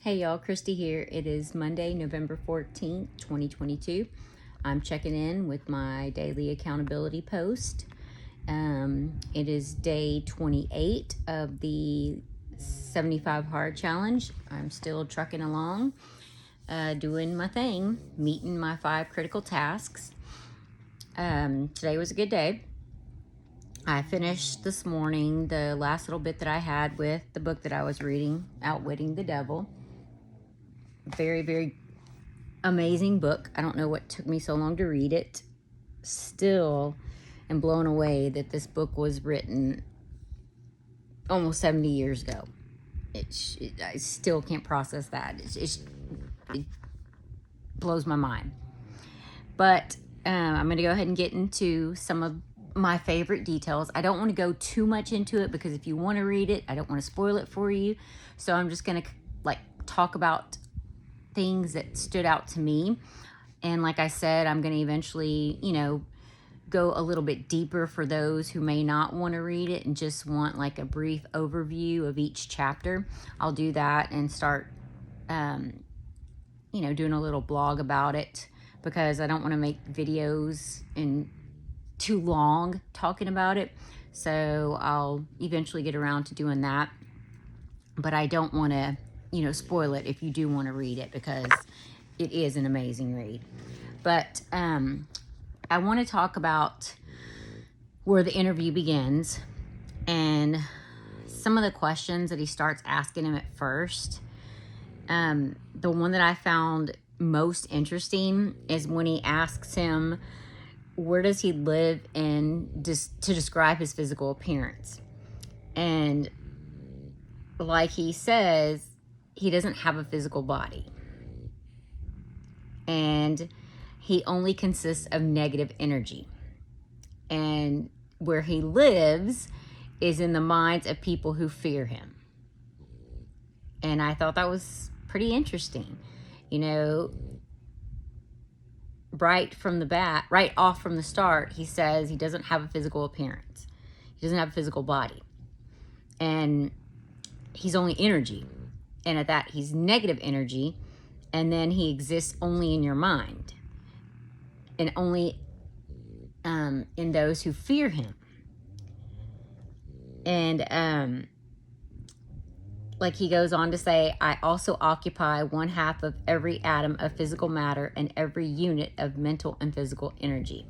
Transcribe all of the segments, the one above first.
Hey y'all, Christy here. It is Monday, November 14th, 2022. I'm checking in with my daily accountability post. It is day 28 of the 75 Hard Challenge. I'm still trucking along, doing my thing, meeting my 5 critical tasks. Today was a good day. I finished this morning the last little bit that I had with the book that I was reading, Outwitting the Devil. Very, very amazing book. I don't know what took me so long to read it. Still am blown away that this book was written almost 70 years ago. I still can't process that. It blows my mind. But I'm going to go ahead and get into some of my favorite details. I don't want to go too much into it because if you want to read it, I don't want to spoil it for you. So I'm just going to talk about things that stood out to me. And like I said, I'm going to eventually, go a little bit deeper for those who may not want to read it and just want like a brief overview of each chapter. I'll do that and start, doing a little blog about it because I don't want to make videos in too long talking about it. So I'll eventually get around to doing that. But I don't want to spoil it if you do want to read it because it is an amazing read. But I want to talk about where the interview begins and some of the questions that he starts asking him at first. The one that I found most interesting is when he asks him, where does he live in, just to describe his physical appearance. And like he says, he doesn't have a physical body. And he only consists of negative energy. And where he lives is in the minds of people who fear him. And I thought that was pretty interesting. Right off from the start, he says he doesn't have a physical appearance. He doesn't have a physical body. And he's only energy. And at that, he's negative energy. And then he exists only in your mind. And only in those who fear him. And like he goes on to say, I also occupy 1/2 of every atom of physical matter and every unit of mental and physical energy.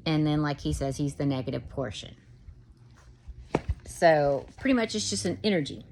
And then, like he says, he's the negative portion. So pretty much it's just an energy.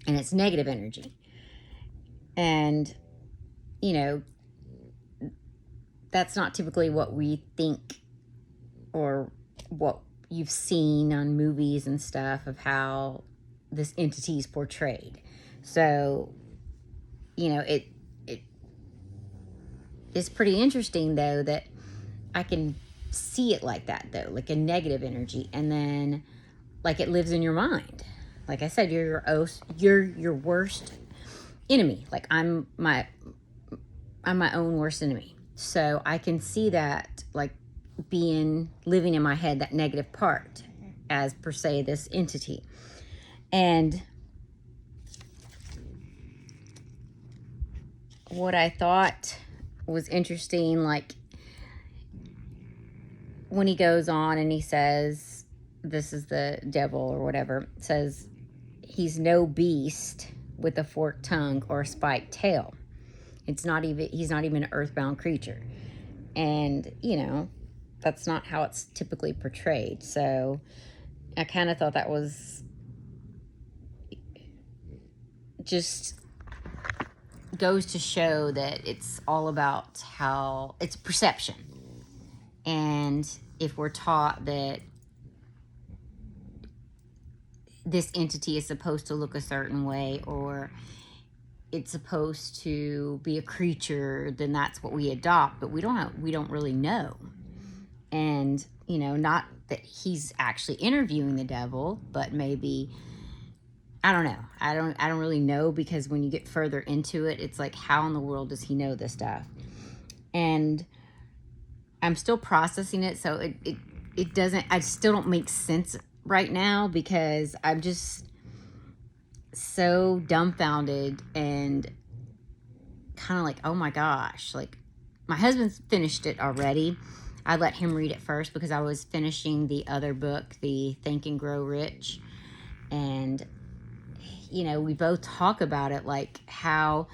And it's negative energy. And, that's not typically what we think or what you've seen on movies and stuff of how this entity is portrayed. So, it is pretty interesting, though, that I can see it like that, though, like a negative energy. And then, like, it lives in your mind. Like I said, you're your worst enemy. Like I'm my own worst enemy. So I can see that, like, living in my head, that negative part, as per se this entity. And what I thought was interesting, like when he goes on and he says, this is the devil or whatever, says he's no beast with a forked tongue or a spiked tail. He's not even an earthbound creature. And, that's not how it's typically portrayed. So I kind of thought that was just goes to show that it's all about how it's perception. And if we're taught that this entity is supposed to look a certain way or it's supposed to be a creature, then that's what we adopt. But we don't really know. And, not that he's actually interviewing the devil, but maybe, I don't know. I don't really know, because when you get further into it, it's like, how in the world does he know this stuff? And I'm still processing it. So it still don't make sense right now, because I'm just so dumbfounded and kind of like, oh my gosh, like my husband's finished it already. I let him read it first because I was finishing the other book, the Think and Grow Rich. And, we both talk about it, like how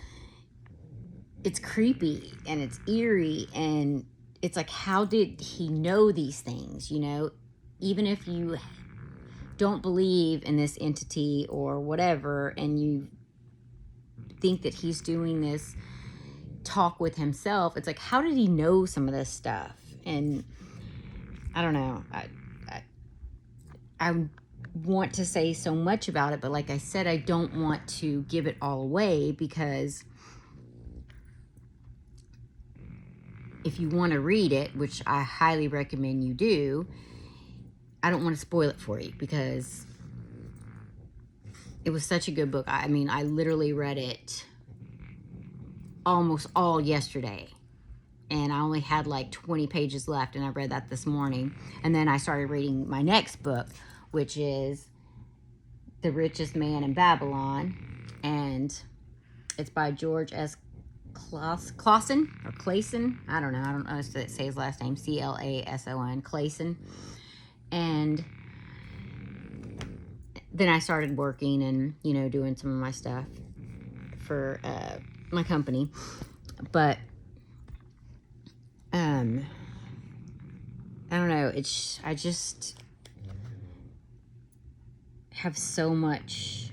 it's creepy and it's eerie. And it's like, how did he know these things? Even if you don't believe in this entity or whatever, and you think that he's doing this talk with himself, it's like, how did he know some of this stuff? And I don't know. I want to say so much about it, but like I said, I don't want to give it all away, because if you want to read it, which I highly recommend you do, I don't want to spoil it for you, because it was such a good book. I mean, I literally read it almost all yesterday, and I only had like 20 pages left, and I read that this morning. And then I started reading my next book, which is The Richest Man in Babylon, and it's by George S. Clason, or Clayson. I don't know how to say his last name. Clason, Clayson. And then I started working and, doing some of my stuff for my company. But I don't know. I just have so much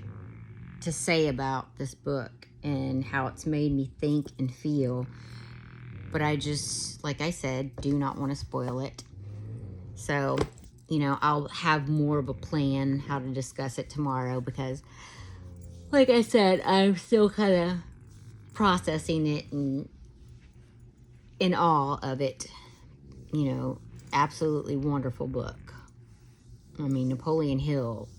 to say about this book and how it's made me think and feel. But I just, like I said, do not want to spoil it. So, I'll have more of a plan how to discuss it tomorrow, because, like I said, I'm still kind of processing it and in awe of it. Absolutely wonderful book. I mean, Napoleon Hill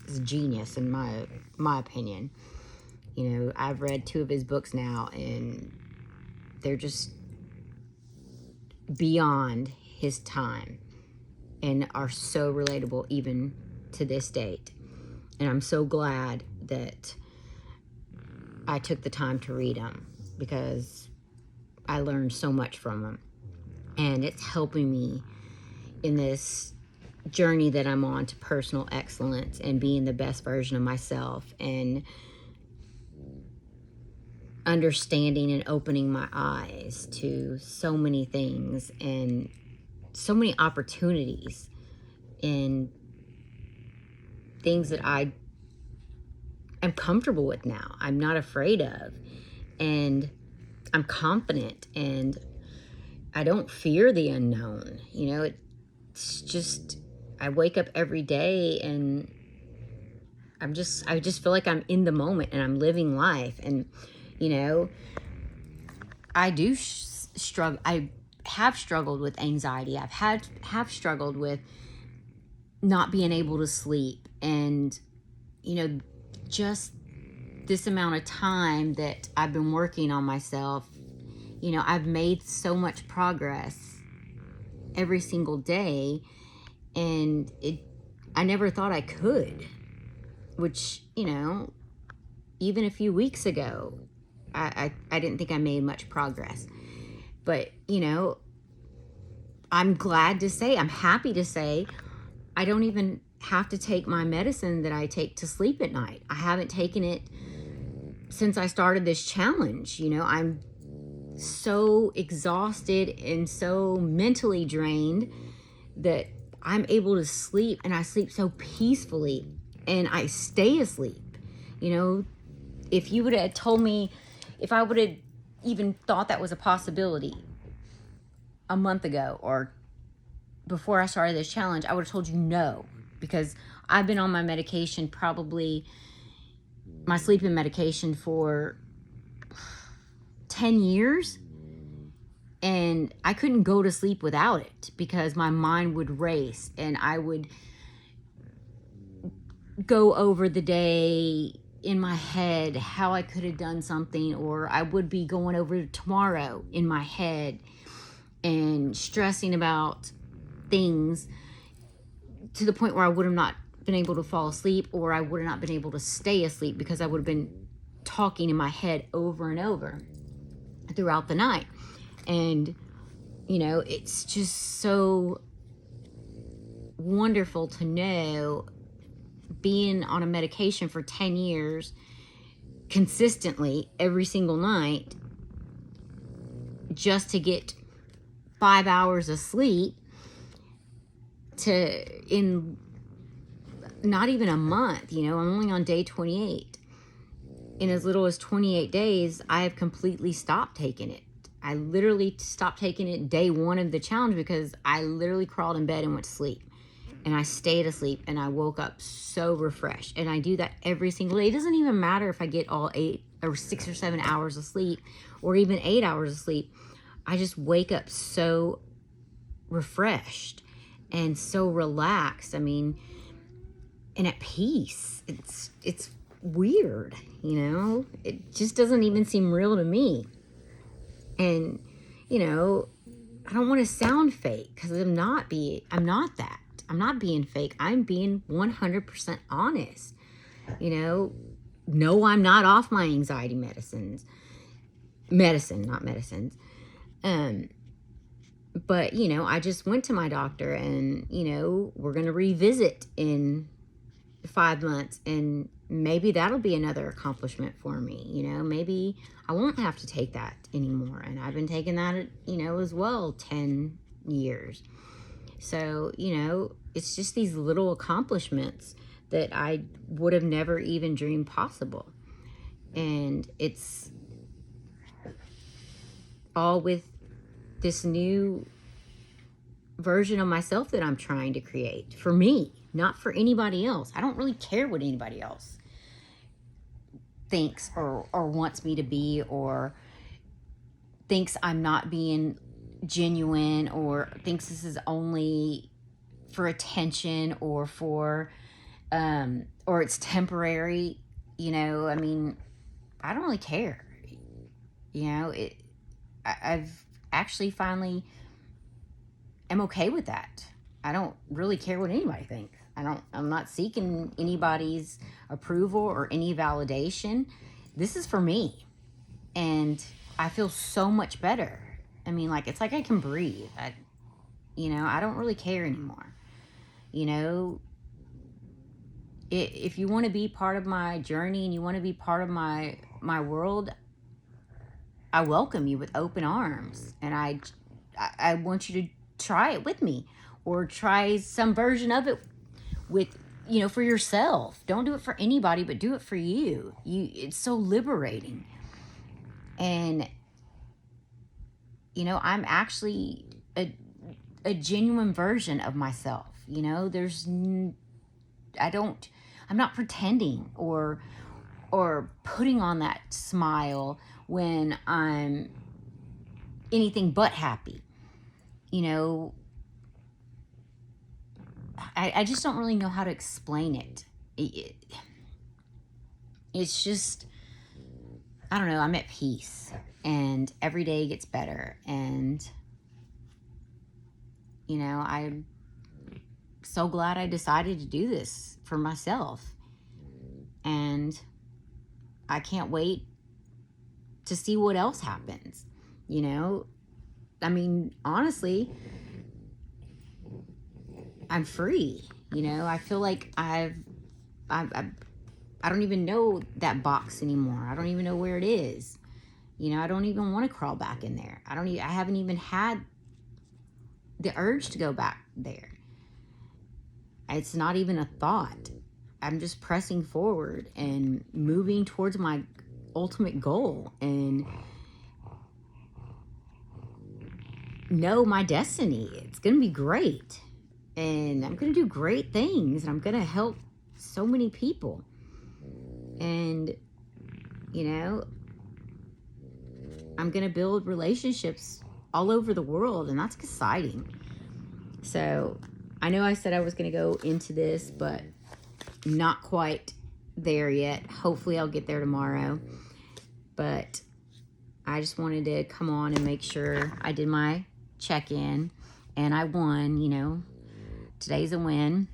is a genius in my opinion. I've read 2 of his books now, and they're just beyond his time and are so relatable even to this date. And I'm so glad that I took the time to read them, because I learned so much from them. And it's helping me in this journey that I'm on to personal excellence and being the best version of myself, and understanding and opening my eyes to so many things and so many opportunities and things that I am comfortable with now. I'm not afraid of, and I'm confident, and I don't fear the unknown. It's just, I wake up every day and I just feel like I'm in the moment and I'm living life. And I do struggle. I have struggled with anxiety. Have struggled with not being able to sleep, and just this amount of time that I've been working on myself, I've made so much progress every single day, and I never thought I could, which, even a few weeks ago, I didn't think I made much progress. But, I'm glad to say, I'm happy to say, I don't even have to take my medicine that I take to sleep at night. I haven't taken it since I started this challenge. I'm so exhausted and so mentally drained that I'm able to sleep, and I sleep so peacefully, and I stay asleep. If you would have told me, if I would have even thought that was a possibility a month ago or before I started this challenge, I would have told you no, because I've been on my medication, probably my sleeping medication, for 10 years, and I couldn't go to sleep without it, because my mind would race and I would go over the day in my head, how I could have done something, or I would be going over tomorrow in my head and stressing about things to the point where I would have not been able to fall asleep, or I would have not been able to stay asleep because I would have been talking in my head over and over throughout the night. And, you know, it's just so wonderful to know, being on a medication for 10 years consistently every single night, just to get 5 hours of sleep, to in not even a month. You know, I'm only on day 28. In as little as 28 days, I have completely stopped taking it. I literally stopped taking it day 1 of the challenge because I literally crawled in bed and went to sleep. And I stayed asleep, and I woke up so refreshed. And I do that every single day. It doesn't even matter if I get all 8 or 6 or 7 hours of sleep, or even 8 hours of sleep. I just wake up so refreshed and so relaxed. I mean, and at peace. It's weird, you know? It just doesn't even seem real to me. And, you know, I don't want to sound fake, because I'm not that. I'm not being fake. I'm being 100% honest. You know, no, I'm not off my anxiety medicine, not medicines. But, you know, I just went to my doctor, and, you know, we're going to revisit in 5 months, and maybe that'll be another accomplishment for me. You know, maybe I won't have to take that anymore. And I've been taking that, you know, as well, 10 years. So, you know, it's just these little accomplishments that I would have never even dreamed possible. And it's all with this new version of myself that I'm trying to create for me, not for anybody else. I don't really care what anybody else thinks or wants me to be, or thinks I'm not being genuine, or thinks this is only for attention, or for or it's temporary. You know, I mean, I don't really care. You know, I've actually finally am okay with that. I don't really care what anybody thinks. I'm not seeking anybody's approval or any validation. This is for me. And I feel so much better. I mean, like, it's like I can breathe. You know, I don't really care anymore. You know, if you want to be part of my journey and you want to be part of my world, I welcome you with open arms. And I want you to try it with me, or try some version of it with, you know, for yourself. Don't do it for anybody, but do it for you. It's so liberating. And, you know, I'm actually a genuine version of myself. You know, I'm not pretending or putting on that smile when I'm anything but happy. You know, I just don't really know how to explain it. It's just, I don't know, I'm at peace, and every day gets better. And, you know, I'm so glad I decided to do this for myself. And I can't wait to see what else happens. You know, I mean, honestly, I'm free. You know, I feel like I don't even know that box anymore. I don't even know where it is. You know, I don't even want to crawl back in there. I haven't even had the urge to go back there. It's not even a thought. I'm just pressing forward and moving towards my ultimate goal, and know my destiny. It's going to be great. And I'm going to do great things, and I'm going to help so many people. And, you know, I'm going to build relationships all over the world, and that's exciting. So I know I said I was going to go into this, but not quite there yet. Hopefully I'll get there tomorrow. But I just wanted to come on and make sure I did my check-in, and I won. You know, today's a win.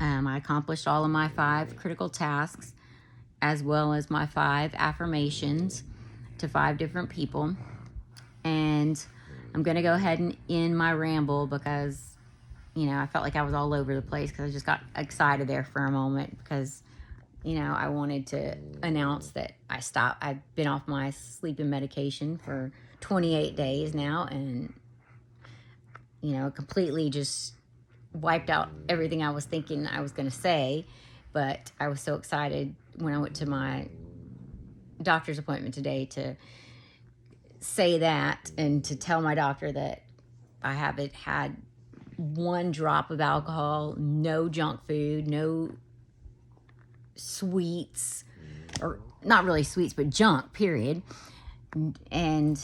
I accomplished all of my 5 critical tasks, as well as my 5 affirmations to 5 different people. And I'm going to go ahead and end my ramble because, I felt like I was all over the place because I just got excited there for a moment because, I wanted to announce that I've been off my sleeping medication for 28 days now, and, completely just wiped out everything I was thinking I was going to say. But I was so excited when I went to my doctor's appointment today to say that and to tell my doctor that I haven't had 1 drop of alcohol, no junk food, no sweets, or not really sweets, but junk, period. And,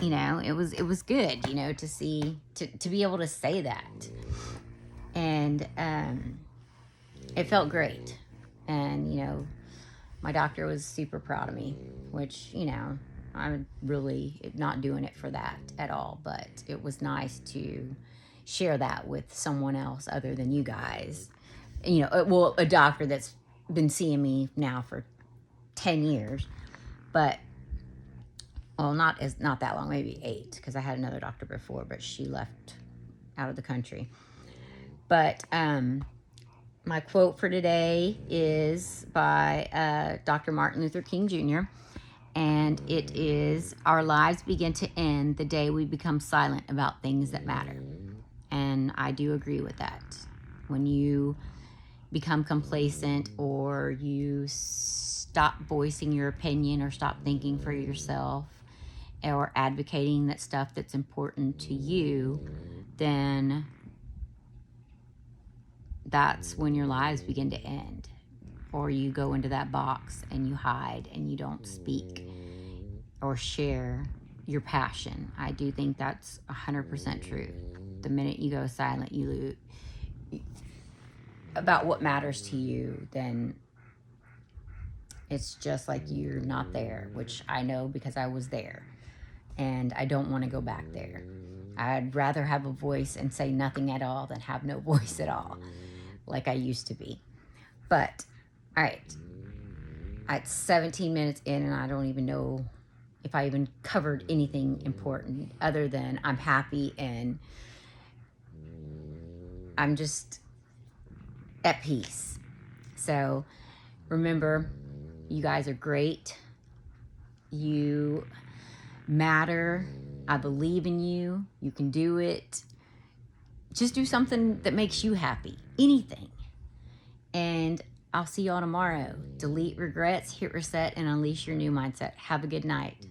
it was good, to see, to be able to say that. And it felt great. And, my doctor was super proud of me, which, I'm really not doing it for that at all. But it was nice to share that with someone else other than you guys. Well, a doctor that's been seeing me now for 10 years. But, well, not that long, maybe 8, because I had another doctor before, but she left out of the country. But my quote for today is by Dr. Martin Luther King Jr., and it is, "Our lives begin to end the day we become silent about things that matter." And I do agree with that. When you become complacent, or you stop voicing your opinion, or stop thinking for yourself, or advocating that stuff that's important to you, then that's when your lives begin to end. Or you go into that box and you hide and you don't speak or share your passion. I do think that's 100% true. The minute you go silent, you lose about what matters to you, then it's just like you're not there, which I know because I was there. And I don't want to go back there. I'd rather have a voice and say nothing at all than have no voice at all, like I used to be. But, all right. It's 17 minutes in, and I don't even know if I even covered anything important other than I'm happy and I'm just at peace. So, remember, you guys are great. You matter. I believe in you. You can do it. Just do something that makes you happy. Anything. And I'll see y'all tomorrow. Delete regrets, hit reset, and unleash your new mindset. Have a good night.